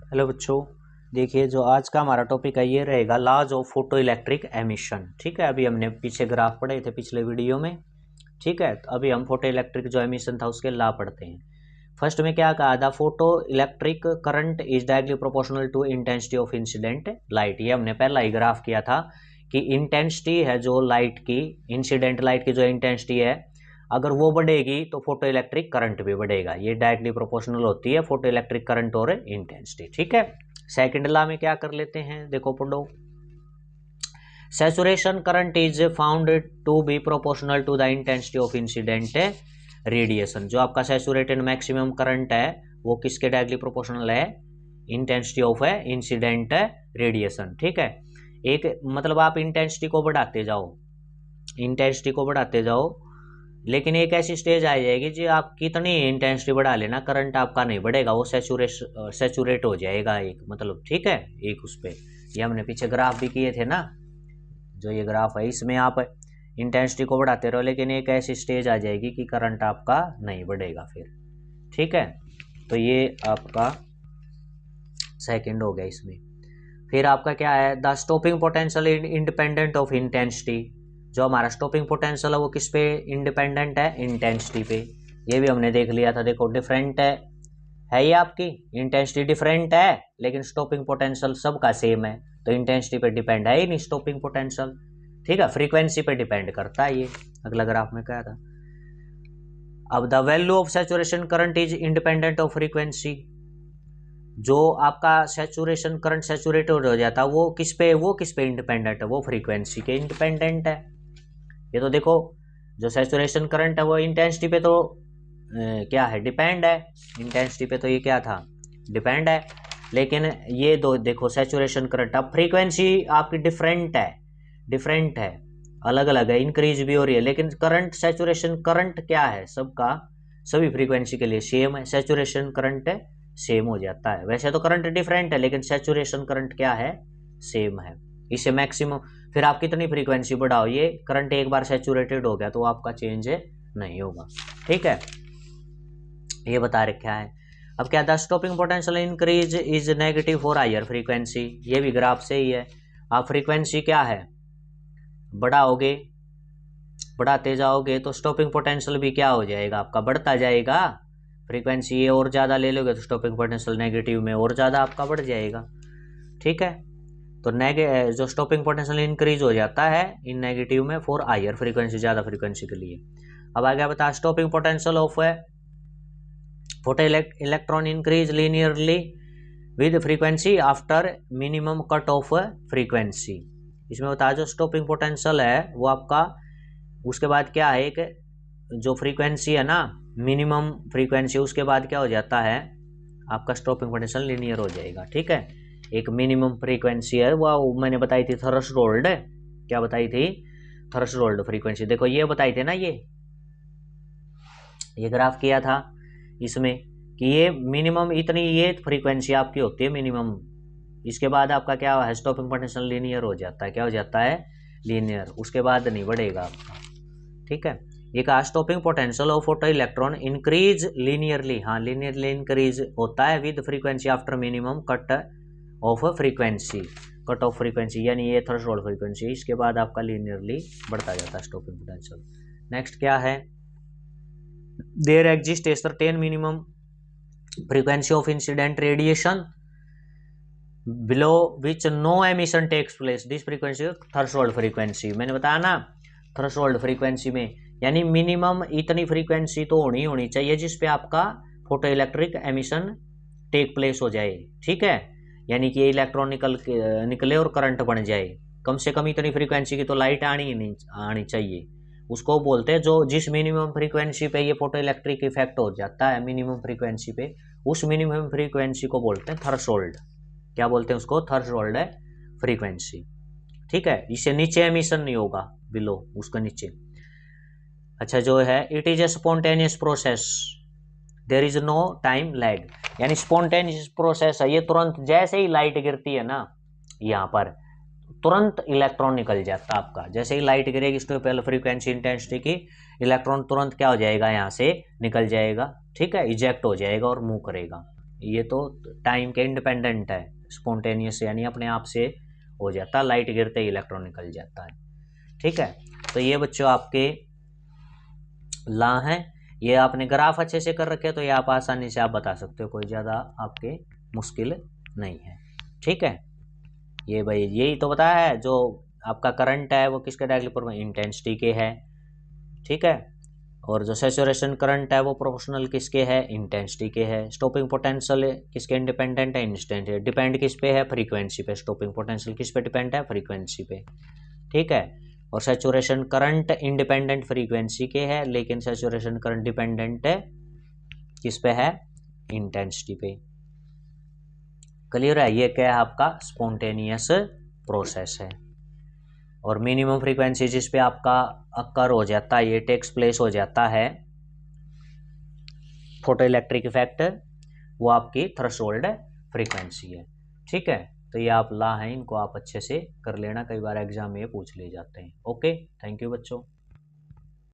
Hello बच्चों, देखिए जो आज का हमारा टॉपिक है ये रहेगा laws of photoelectric emission. ठीक है, अभी हमने पीछे ग्राफ पढ़े थे पिछले वीडियो में। ठीक है, तो अभी हम फोटो इलेक्ट्रिक जो एमिशन था उसके लॉ पढ़ते हैं। फर्स्ट में क्या कहा था, photoelectric current is directly proportional to intensity of incident light. ये हमने पहला ही ग्राफ किया था कि इंटेंसिटी है जो लाइट की, इंसिडेंट लाइट की जो इंटेंसिटी है, अगर वो बढ़ेगी तो फोटो इलेक्ट्रिक करंट भी बढ़ेगा। ये डायरेक्टली प्रोपोर्शनल होती है फोटो इलेक्ट्रिक करंट और इंटेंसिटी। ठीक है, सेकंड लॉ में क्या कर लेते हैं, देखो पढ़ो। Saturation current is found to be proportional to the intensity of incident radiation. जो आपका सैचुरेटेड मैक्सिमम करंट है वो किसके डायरेक्टली प्रोपोर्शनल है, इंटेंसिटी ऑफ इंसिडेंट रेडिएशन। ठीक है, एक मतलब आप इंटेंसिटी को बढ़ाते जाओ, इंटेंसिटी को बढ़ाते जाओ, लेकिन एक ऐसी स्टेज आ जाएगी जी आप कितनी इंटेंसिटी बढ़ा लेना करंट आपका नहीं बढ़ेगा, वो सैचुरेट हो जाएगा एक, मतलब ठीक है एक उस पर। ये हमने पीछे ग्राफ भी किए थे ना, जो ये ग्राफ है इसमें आप इंटेंसिटी को बढ़ाते रहो लेकिन एक ऐसी स्टेज आ जाएगी कि करंट आपका नहीं बढ़ेगा फिर। ठीक है, तो ये आपका सेकंड हो गया इसमें। फिर आपका क्या है, the stopping potential independent of intensity. जो हमारा स्टॉपिंग पोटेंशियल है वो किस पे इंडिपेंडेंट है, इंटेंसिटी पे। ये भी हमने देख लिया था, देखो डिफरेंट है ये आपकी इंटेंसिटी डिफरेंट है लेकिन स्टॉपिंग पोटेंशियल सबका सेम है, तो इंटेंसिटी पे डिपेंड है ही नहीं स्टॉपिंग पोटेंशियल। ठीक है, फ्रीक्वेंसी पे डिपेंड करता है ये। अगला ग्राफ में क्या था, अब the value of saturation current is independent of frequency. जो आपका सैचुरेशन करंट सैचुरेट हो जाता है वो किस पे इंडिपेंडेंट है, वो फ्रीक्वेंसी के इंडिपेंडेंट है। ये तो देखो जो सैचुरेशन करंट है वो इंटेंसिटी पे तो क्या है, डिपेंड है। इंटेंसिटी पे तो ये क्या था, डिपेंड है। लेकिन ये दो देखो सैचुरेशन करंट, अब फ्रीक्वेंसी आपकी डिफरेंट है, अलग अलग है, इंक्रीज भी हो रही है, लेकिन करंट सैचुरेशन करंट क्या है, सबका सभी फ्रीक्वेंसी के लिए सेम है, सैचुरेशन करंट सेम हो जाता है। वैसे तो करंट डिफरेंट है लेकिन सैचुरेशन करंट क्या है, सेम है। इसे मैक्सिमम फिर आप कितनी फ्रीक्वेंसी बढ़ाओ, ये करंट एक बार सैचुरेटेड हो गया तो आपका चेंज नहीं होगा। ठीक है, ये बता रखा है। अब क्या, the stopping potential increase is negative for higher frequency. ये भी ग्राफ से ही है, आप फ्रीक्वेंसी क्या है बढ़ाओगे, बढ़ाते जाओगे तो स्टॉपिंग पोटेंशियल भी क्या हो जाएगा आपका, बढ़ता जाएगा। फ्रीक्वेंसी ये और ज़्यादा ले लोगे तो स्टॉपिंग पोटेंशियल नेगेटिव में और ज़्यादा आपका बढ़ जाएगा। ठीक है, तो जो स्टॉपिंग पोटेंशियल इंक्रीज हो जाता है इन नेगेटिव में फॉर हायर फ्रीक्वेंसी, ज़्यादा फ्रीक्वेंसी के लिए। अब आगे बता, stopping potential of photo electron increase linearly with frequency after minimum cut off frequency. इसमें बता जो स्टॉपिंग पोटेंशियल है वो आपका उसके बाद क्या है, एक जो फ्रीक्वेंसी है ना मिनिमम फ्रीक्वेंसी, उसके बाद क्या हो जाता है आपका स्टॉपिंग पोटेंशियल लीनियर हो जाएगा। ठीक है, एक मिनिमम फ्रीक्वेंसी है वो मैंने बताई थी थ्रेशोल्ड, क्या बताई थी, थ्रेशोल्ड फ्रीक्वेंसी। देखो ये बताई थी ना, ये ग्राफ किया था इसमें कि ये मिनिमम इतनी ये फ्रीक्वेंसी आपकी होती है मिनिमम, इसके बाद आपका क्या है स्टॉपिंग पोटेंशियल लीनियर हो जाता है, क्या हो जाता है लीनियर, उसके बाद नहीं बढ़ेगा आपका। ठीक है, ये कहा stopping potential of photo electron increase linearly, हाँ लीनियरली इंक्रीज होता है with frequency after minimum cut off frequency, cut off frequency यानी ये थ्रेशोल्ड फ्रीक्वेंसी, इसके बाद आपका लीनियरली बढ़ता जाता है स्टॉपिंग पोटेंशियल। नेक्स्ट क्या है, there exist a certain minimum frequency of incident radiation below which no emission takes place, this frequency threshold frequency. मैंने बताया ना थ्रेशोल्ड फ्रीक्वेंसी में यानी मिनिमम इतनी फ्रीक्वेंसी तो होनी चाहिए जिसपे आपका photoelectric emission take place हो जाए। ठीक है, यानी कि इलेक्ट्रॉन निकले और करंट बन जाए, कम से कम इतनी फ्रीक्वेंसी की तो लाइट आनी चाहिए। उसको बोलते हैं जो जिस मिनिमम फ्रीक्वेंसी पे ये फोटो इलेक्ट्रिक इफेक्ट हो जाता है मिनिमम फ्रीक्वेंसी पे, उस मिनिमम फ्रीक्वेंसी को बोलते हैं थ्रेशोल्ड। क्या बोलते हैं उसको, थ्रेशोल्ड फ्रीक्वेंसी। ठीक है, इससे नीचे एमिशन नहीं होगा, बिलो उसका नीचे। अच्छा, जो है it is a spontaneous process, there is no time lag, यानी स्पॉन्टेनियस प्रोसेस है ये, तुरंत जैसे ही लाइट गिरती है ना यहाँ पर तुरंत इलेक्ट्रॉन निकल जाता है आपका, जैसे ही लाइट गिरेगी इस पे पहले फ्रीक्वेंसी इंटेंसिटी की, इलेक्ट्रॉन तुरंत क्या हो जाएगा यहाँ से निकल जाएगा। ठीक है, इजेक्ट हो जाएगा और मूव करेगा। ये तो टाइम के इंडिपेंडेंट है, स्पॉन्टेनियस यानी अपने आप से हो जाता, लाइट गिरते ही इलेक्ट्रॉन निकल जाता है। ठीक है, तो ये बच्चों आपके लॉ हैं। ये आपने ग्राफ अच्छे से कर रखे तो ये आप आसानी से आप बता सकते हो, कोई ज़्यादा आपके मुश्किल नहीं है। ठीक है, ये भाई यही तो बताया है, जो आपका करंट है वो किसके डायरेक्टली प्रोपोर्शनल, इंटेंसिटी के है। ठीक है, और जो सैचुरेशन करंट है वो प्रोपोर्शनल किसके है, इंटेंसिटी के है। स्टॉपिंग पोटेंशियल किसके इंडिपेंडेंट है, इंस्टेंट है। डिपेंड किस पे है, फ्रीक्वेंसी पे। स्टॉपिंग पोटेंशियल किस पे डिपेंड है, फ्रीक्वेंसी पे। ठीक है, और सैचुरेशन करंट इंडिपेंडेंट फ्रीक्वेंसी के है, लेकिन सैचुरेशन करंट डिपेंडेंट है किस पे है, इंटेंसिटी पे। क्लियर है, ये क्या है आपका स्पॉन्टेनियस प्रोसेस है। और मिनिमम फ्रीक्वेंसी जिस पे आपका अक्कर हो जाता है, ये टेक्स प्लेस हो जाता है फोटो इलेक्ट्रिक इफेक्ट, वो आपकी थ्रेशोल्ड फ्रीक्वेंसी है। ठीक है, तो ये आप लॉ हैं, इनको आप अच्छे से कर लेना, कई बार एग्जाम में ये पूछ ले जाते हैं। ओके, थैंक यू बच्चों।